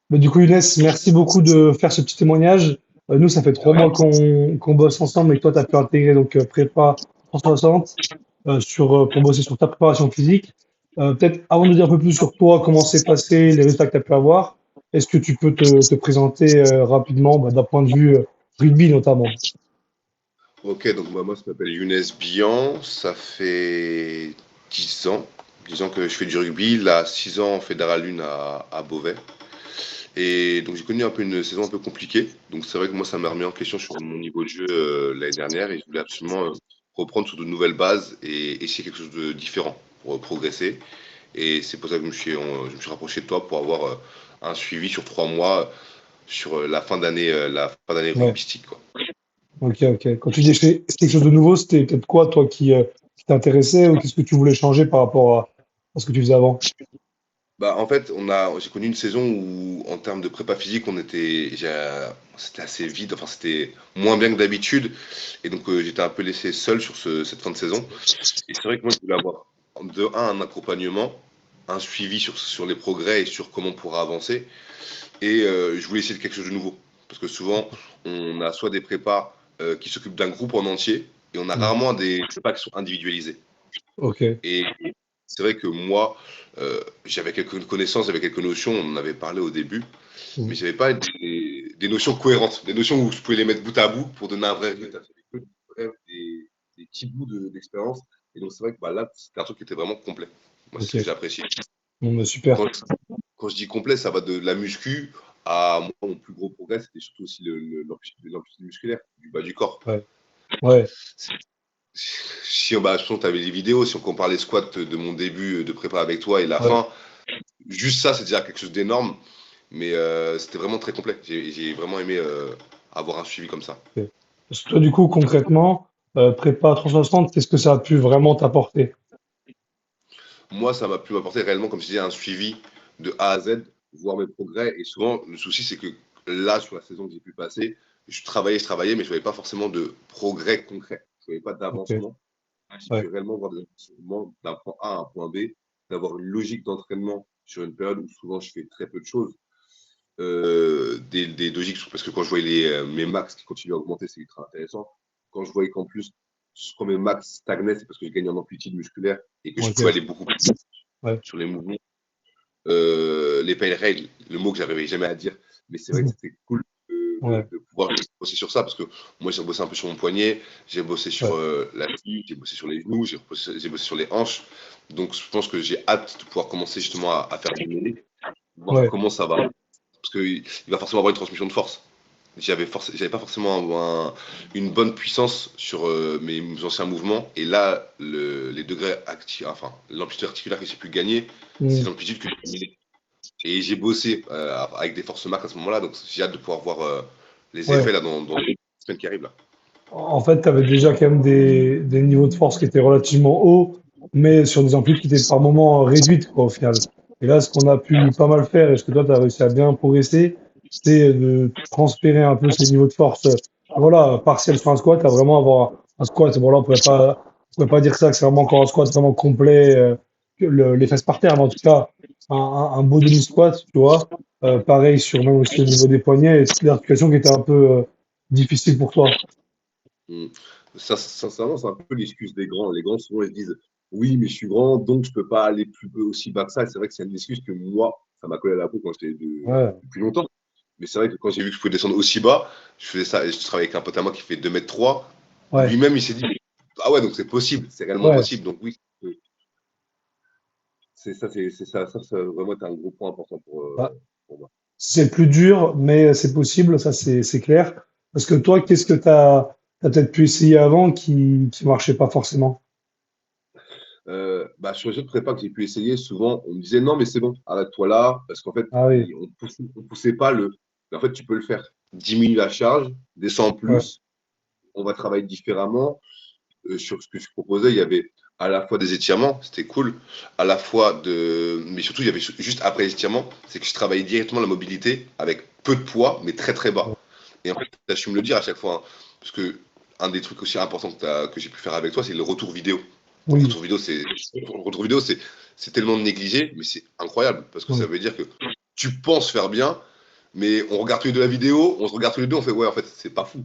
Mais du coup, Younes, merci beaucoup de faire ce petit témoignage. Nous, ça fait De 3 mois rien. qu'on bosse ensemble et que toi, tu as pu intégrer donc prépa 360 pour bosser sur ta préparation physique. Peut-être avant de dire un peu plus sur toi, comment s'est passé, les résultats que tu as pu avoir, est-ce que tu peux te présenter rapidement d'un point de vue rugby notamment? Ok, donc moi, ça m'appelle Younes Bian, ça fait 10 ans, 10 ans que je fais du rugby, là 6 ans en Fédéral 1 à Beauvais. Et donc j'ai connu un peu une saison un peu compliquée, donc c'est vrai que moi ça m'a remis en question sur mon niveau de jeu l'année dernière et je voulais absolument reprendre sur de nouvelles bases et essayer quelque chose de différent pour progresser. Et c'est pour ça que je me suis rapproché de toi pour avoir un suivi sur 3 mois sur la fin d'année Ouais, rugbystique, quoi. ok, ok. Quand tu dis que c'est quelque chose de nouveau, c'était peut-être quoi, toi, qui t'intéressait ou qu'est-ce que tu voulais changer par rapport à ce que tu faisais avant? Bah, en fait, j'ai connu une saison où, en termes de prépa physique, c'était assez vide, enfin, c'était moins bien que d'habitude. Et donc, j'étais un peu laissé seul sur cette fin de saison. Et c'est vrai que moi, je voulais avoir, de un accompagnement, un suivi sur les progrès et sur comment on pourra avancer. Et je voulais essayer quelque chose de nouveau. Parce que souvent, on a soit des prépas qui s'occupent d'un groupe en entier, et on a Mhm. rarement des prépas qui sont individualisés. Ok. Et c'est vrai que moi, j'avais quelques connaissances, j'avais quelques notions, on en avait parlé au début, mais Mhm. j'avais pas des notions cohérentes, des notions où je pouvais les mettre bout à bout pour donner un vrai résultat. J'avais que des petits bouts d'expérience. Et donc c'est vrai que bah, là, c'était un truc qui était vraiment complet. Moi, c'est ce que Ok. j'ai apprécié. Bon, bah, super. Quand, quand je dis complet, ça va de la muscu à moi, mon plus gros progrès, c'était surtout aussi l'amplitude musculaire du bas du corps. Ouais. Ouais. Si on, bah, tu avais les vidéos, si on compare les squats de mon début de prépa avec toi et la Ouais. fin, juste ça, c'est déjà quelque chose d'énorme, mais c'était vraiment très complet. J'ai vraiment aimé avoir un suivi comme ça. Ok. Parce que toi, du coup, concrètement, prépa 360, qu'est-ce que ça a pu vraiment t'apporter? Moi, ça m'a pu m'apporter réellement, comme je disais, un suivi de A à Z, voir mes progrès. Et souvent, le souci, c'est que là, sur la saison que j'ai pu passer, je travaillais, mais je ne voyais pas forcément de progrès concret. Je ne voyais pas Ok. d'avancement. J'ai pu Ouais. réellement voir des avancements d'un point A à un point B, d'avoir une logique d'entraînement sur une période où souvent je fais très peu de choses. Des logiques, parce que quand je voyais mes max qui continuent à augmenter, c'est ultra intéressant. Quand je voyais qu'en plus, quand mes max stagnaient, c'est parce que je gagnais en amplitude musculaire et que je pouvais Ok. aller beaucoup plus Ouais. sur les mouvements. Les pale rails, le mot que j'arrivais jamais à dire, mais c'est vrai que Mhm. c'était cool Ouais. de pouvoir bosser sur ça parce que moi j'ai bossé un peu sur mon poignet, j'ai bossé sur Ouais. la cuisse, j'ai bossé sur les genoux, j'ai bossé sur les hanches. Donc je pense que j'ai hâte de pouvoir commencer justement à faire du mêlée, voir Ouais. comment ça va. Parce qu'il va forcément avoir une transmission de force. J'avais pas forcément une bonne puissance sur mes anciens mouvements. Et là, les degrés actifs, enfin, l'amplitude articulaire que j'ai pu gagner, c'est Mhm. l'amplitude que j'ai pu. Et j'ai bossé avec des forces max à ce moment-là, donc j'ai hâte de pouvoir voir les effets Ouais. là dans les semaines qui arrivent là. En fait, tu avais déjà quand même des niveaux de force qui étaient relativement hauts, mais sur des amplitudes qui étaient par moments réduites, quoi, au final. Et là, ce qu'on a pu pas mal faire, et ce que toi, tu as réussi à bien progresser, c'est de transférer un peu ces niveaux de force, voilà, partiels sur un squat, à vraiment avoir un squat. Bon, là, on pourrait pas dire ça, que c'est vraiment encore un squat vraiment complet, que les fesses par terre, mais en tout cas, un beau demi-squat, tu vois. Pareil sur même aussi au niveau des poignets, et toutes les articulations qui étaient un peu difficiles pour toi. Mm. Ça, sincèrement, c'est un peu l'excuse des grands. Les grands, souvent, ils se disent oui, mais je suis grand, donc je peux pas aller aussi bas que ça. Et c'est vrai que c'est une excuse que moi, ça m'a collé à la peau quand j'étais Ouais. depuis longtemps. Mais c'est vrai que quand j'ai vu que je pouvais descendre aussi bas, je faisais ça. Et je travaillais avec un pote à moi qui fait 2 m 3. Ouais, Lui-même, il s'est dit ah ouais, donc c'est possible, c'est réellement ouais, possible. Donc oui, ça vraiment été un gros point important bah, pour moi. c'est plus dur, mais c'est possible, ça c'est clair. Parce que toi, qu'est-ce que tu as peut-être pu essayer avant qui marchait pas forcément? Bah, sur les autres prépas que j'ai pu essayer, souvent, on me disait non, mais c'est bon, arrête-toi là, parce qu'en fait, Ah oui, on poussait pas le. Mais en fait, tu peux le faire. Diminue la charge, descends ouais, plus, on va travailler différemment. Sur ce que je proposais, il y avait à la fois des étirements, c'était cool, à la fois de. Mais surtout, il y avait juste après les étirements, c'est que je travaillais directement la mobilité avec peu de poids, mais très très bas. ouais. Et en fait, tu as su me le dire à chaque fois, hein, parce que un des trucs aussi importants que j'ai pu faire avec toi, c'est le retour vidéo. Oui, Retour vidéo, retour vidéo, c'est tellement négligé, mais c'est incroyable parce que ça oui, veut dire que tu penses faire bien, mais on regarde tous les deux la vidéo, on se regarde tous les deux, on fait ouais, en fait, c'est pas fou.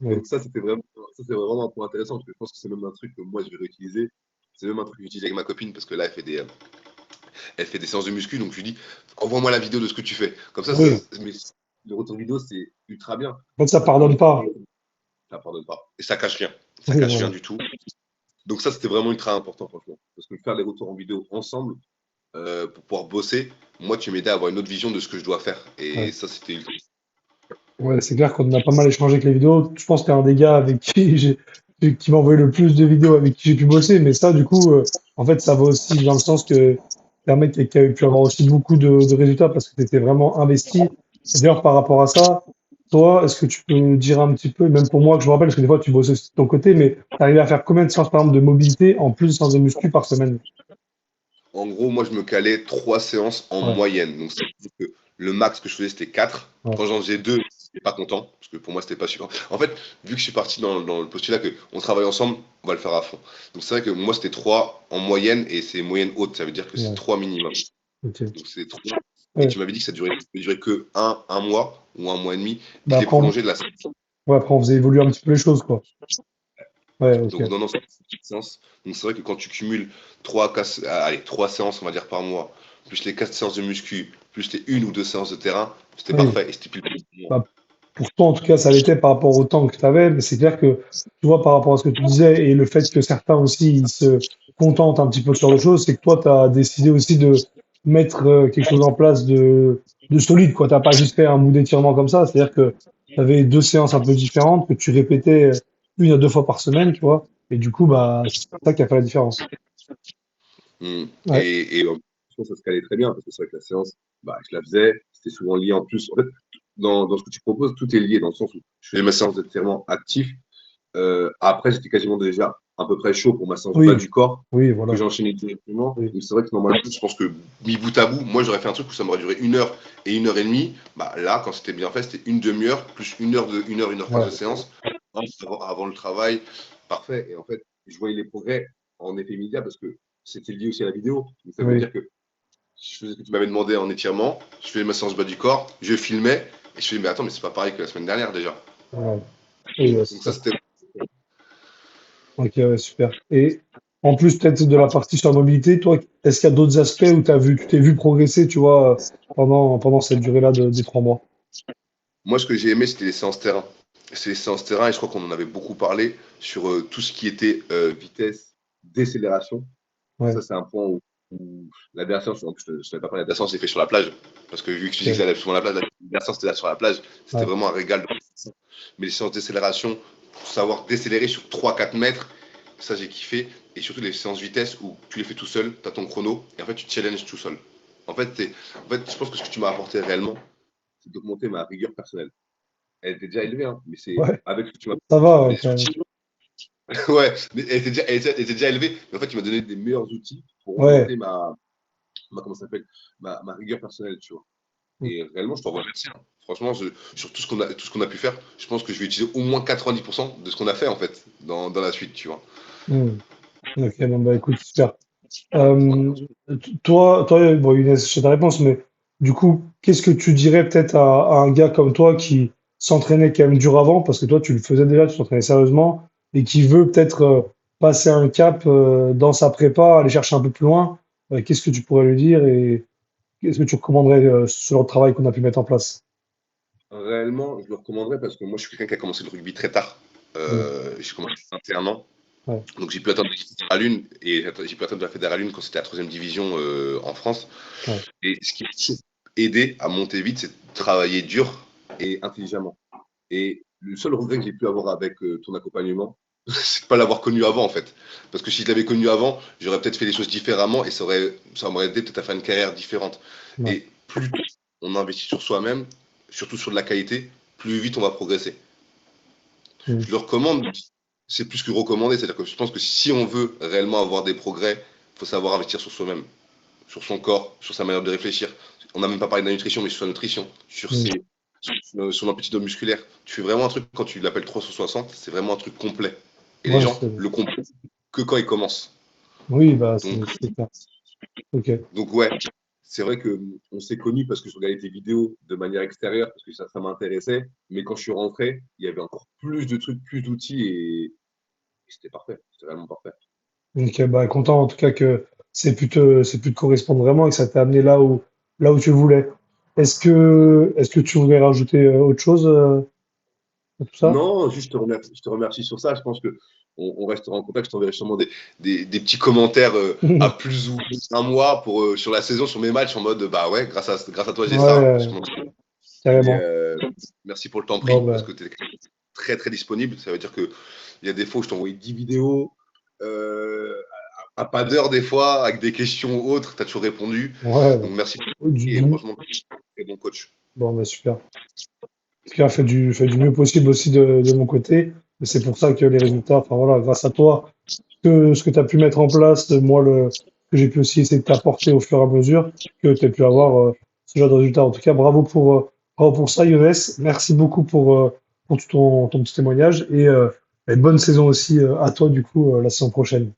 Oui. Donc ça, c'est vraiment un point intéressant, parce que je pense que c'est même un truc que moi, je vais réutiliser. C'est même un truc que j'utilise avec ma copine, parce que là, elle fait des séances de muscu, donc je lui dis, envoie-moi la vidéo de ce que tu fais. Comme ça, Oui. mais le retour vidéo, c'est ultra bien. En fait, ça Ça permet pardonne de pas. ça pardonne pas. Et ça cache rien. Ça Oui, cache voilà. rien du tout. Donc ça, c'était vraiment ultra important, franchement. Parce que faire les retours en vidéo ensemble, pour pouvoir bosser, moi, tu m'aidais à avoir une autre vision de ce que je dois faire. Et Ouais. ça, c'était ultra. Ouais, c'est clair qu'on a pas mal échangé avec les vidéos. Je pense que t'es un des gars avec qui qui m'a envoyé le plus de vidéos avec qui j'ai pu bosser. Mais ça, du coup, en fait, ça va aussi dans le sens que t'es un mec qui a pu avoir aussi beaucoup de résultats parce que tu étais vraiment investi. Et d'ailleurs, par rapport à ça, toi, est-ce que tu peux nous dire un petit peu, même pour moi, que je me rappelle, parce que des fois, tu bosses aussi de ton côté, mais t'arrivais à faire combien de séances, par exemple, de mobilité en plus de séances de muscu par semaine? En gros, moi, je me calais 3 séances en Ouais, moyenne. Donc, ça veut dire que le max que je faisais, c'était 4. ouais, Quand j'en faisais 2, j'étais pas content, parce que pour moi, c'était pas suffisant. En fait, vu que je suis parti dans le postulat qu'on travaille ensemble, on va le faire à fond. Donc, c'est vrai que moi, c'était 3 en moyenne, et c'est moyenne haute. Ça veut dire que c'est ouais, 3 minimum. ok. Donc, c'est 3. Et Ouais. tu m'avais dit que ça durait que un mois ou un mois et demi. Et Bah je l'ai après, prolongé de la semaine. ouais, après, on faisait évoluer un petit peu les choses, quoi. Ouais, ok. Donc, non, non, c'est une petite séance. Donc, c'est vrai que quand tu cumules 3 séances, on va dire, par mois, plus les 4 séances de muscu, plus les 1 ou 2 séances de terrain, c'était Oui. parfait. Et c'était plus pour moi. Bah, pour toi, en tout cas, ça l'était par rapport au temps que tu avais, mais c'est clair que, tu vois, par rapport à ce que tu disais et le fait que certains aussi ils se contentent un petit peu de ce genre de choses, c'est que toi, tu as décidé aussi de mettre quelque chose en place de solide, quoi. T'as pas juste fait un bout d'étirement comme ça, c'est-à-dire que tu avais deux séances un peu différentes que tu répétais 1 à 2 fois par semaine, tu vois, et du coup, bah, c'est ça qui a fait la différence. Mm. Ouais, Et je pense que ça se calait très bien, parce que c'est vrai que la séance, bah, je la faisais, c'était souvent lié en plus. En fait, dans ce que tu proposes, tout est lié, dans le sens où je faisais ma séance d'étirement actif. Après, j'étais quasiment déjà à peu près chaud pour ma séance bas oui, du corps oui, que voilà, j'enchaînais directement. oui, Donc c'est vrai que normalement, je pense que mis bout à bout, moi j'aurais fait un truc où ça m'aurait duré 1 heure et 1 heure et demie. Bah là, quand c'était bien fait, c'était une demi-heure plus 1 heure, 1 heure 15 de ouais, séance avant le travail. Parfait. Et en fait, je voyais les progrès en effet immédiat parce que c'était lié aussi à la vidéo. Donc ça veut oui, dire que je faisais ce que tu m'avais demandé en étirement, je faisais ma séance bas du corps, je filmais et je faisais mais attends, mais c'est pas pareil que la semaine dernière déjà. ouais, oui, ouais, c'est Donc ça ça. c'était. Ok, ouais, super. Et en plus, peut-être de la partie sur la mobilité, toi, est-ce qu'il y a d'autres aspects où tu t'es vu progresser, tu vois, pendant cette durée-là des 3 mois? Moi, ce que j'ai aimé, c'était les séances terrain. C'est les séances terrain, et je crois qu'on en avait beaucoup parlé sur tout ce qui était vitesse, décélération. Ouais, Ça, c'est un point où la dernière séance, en plus, je ne savais pas parler, la dernière séance, j'ai fait sur la plage. Parce que vu que tu dis que ok, j'allais souvent à la plage, la dernière séance, c'était là sur la plage. C'était ouais, vraiment un régal. Mais les séances de décélération, pour savoir décélérer sur 3 4 mètres, ça, j'ai kiffé. Et surtout les séances vitesse où tu les fais tout seul, tu as ton chrono, et en fait, tu challenges tout seul. En fait, je pense que ce que tu m'as apporté réellement, c'est d'augmenter ma rigueur personnelle. Elle était déjà élevée, hein, mais c'est ouais, avec ce que tu m'as ça va, les quand même. outils. Ouais, mais elle était déjà élevée, mais en fait, tu m'as donné des meilleurs outils pour Ouais, augmenter comment ça s'appelle, ma rigueur personnelle, tu vois. Et réellement, je t'en remercie, hein. Franchement, sur tout ce qu'on a pu faire, je pense que je vais utiliser au moins 90% de ce qu'on a fait, en fait, dans la suite, tu vois. hmm, ok, bon, bah écoute, super. Euh, toi, bon, Younes, je sais ta réponse, mais du coup, qu'est-ce que tu dirais peut-être à un gars comme toi qui s'entraînait quand même dur avant, parce que toi, tu le faisais déjà, tu t'entraînais sérieusement, et qui veut peut-être passer un cap dans sa prépa, aller chercher un peu plus loin, qu'est-ce que tu pourrais lui dire et qu'est-ce que tu recommanderais sur le travail qu'on a pu mettre en place? Réellement, je le recommanderais parce que moi, je suis quelqu'un qui a commencé le rugby très tard. Mm. J'ai commencé à 21 ans. Ouais, Donc, j'ai pu atteindre la Lune, et j'ai pu atteindre la Fédérale Lune quand c'était la troisième division en France. ouais, Et ce qui m'a aidé à monter vite, c'est de travailler dur et intelligemment. Et le seul regret que j'ai pu avoir avec ton accompagnement, c'est de ne pas l'avoir connu avant, en fait. Parce que si je l'avais connu avant, j'aurais peut-être fait les choses différemment et ça m'aurait aidé peut-être à faire une carrière différente. ouais, Et plus on investit sur soi-même, surtout sur de la qualité, plus vite on va progresser. mm, Je le recommande, c'est plus que recommander. C'est-à-dire que je pense que si on veut réellement avoir des progrès, il faut savoir investir sur soi-même, sur son corps, sur sa manière de réfléchir. On n'a même pas parlé de la nutrition, mais sur sa nutrition, mm. sur l'amplitude musculaire. Tu fais vraiment un truc, quand tu l'appelles 360, c'est vraiment un truc complet. Et les Ouais, gens le comprennent que quand ils commencent. oui, bah, Donc, c'est clair. Ok. donc ouais. c'est vrai que on s'est connus parce que je regardais tes vidéos de manière extérieure, parce que ça m'intéressait. Mais quand je suis rentré, il y avait encore plus de trucs, plus d'outils et c'était parfait. C'était vraiment parfait. Donc, bah, content en tout cas que c'est pu te correspondre vraiment et que ça t'a amené là où tu voulais. Est-ce que tu voudrais rajouter autre chose à tout ça? Non, juste je te remercie sur ça. Je pense que on restera en contact. Je t'enverrai sûrement des petits commentaires à plus ou moins un mois pour, sur la saison, sur mes matchs, en mode bah ouais, grâce à toi, j'ai Ouais, ça. Parce que mais carrément. merci pour le temps Bon, pris parce bah, que tu es très très disponible. Ça veut dire que il y a des fois où je t'envoie 10 vidéos euh, à pas d'heure, des fois, avec des questions ou autres. Tu as toujours répondu. ouais, Donc merci pour du, et du- franchement, très bon coach. bon, bah, super. En tout cas, fait du mieux possible aussi de mon côté. Et c'est pour ça que les résultats, enfin voilà, grâce à toi, ce que tu as pu mettre en place, moi, que j'ai pu aussi essayer de t'apporter au fur et à mesure, que tu as pu avoir ce genre de résultats. En tout cas, bravo pour ça, Younes. Merci beaucoup pour tout ton petit témoignage et bonne saison aussi à toi, du coup, la saison prochaine.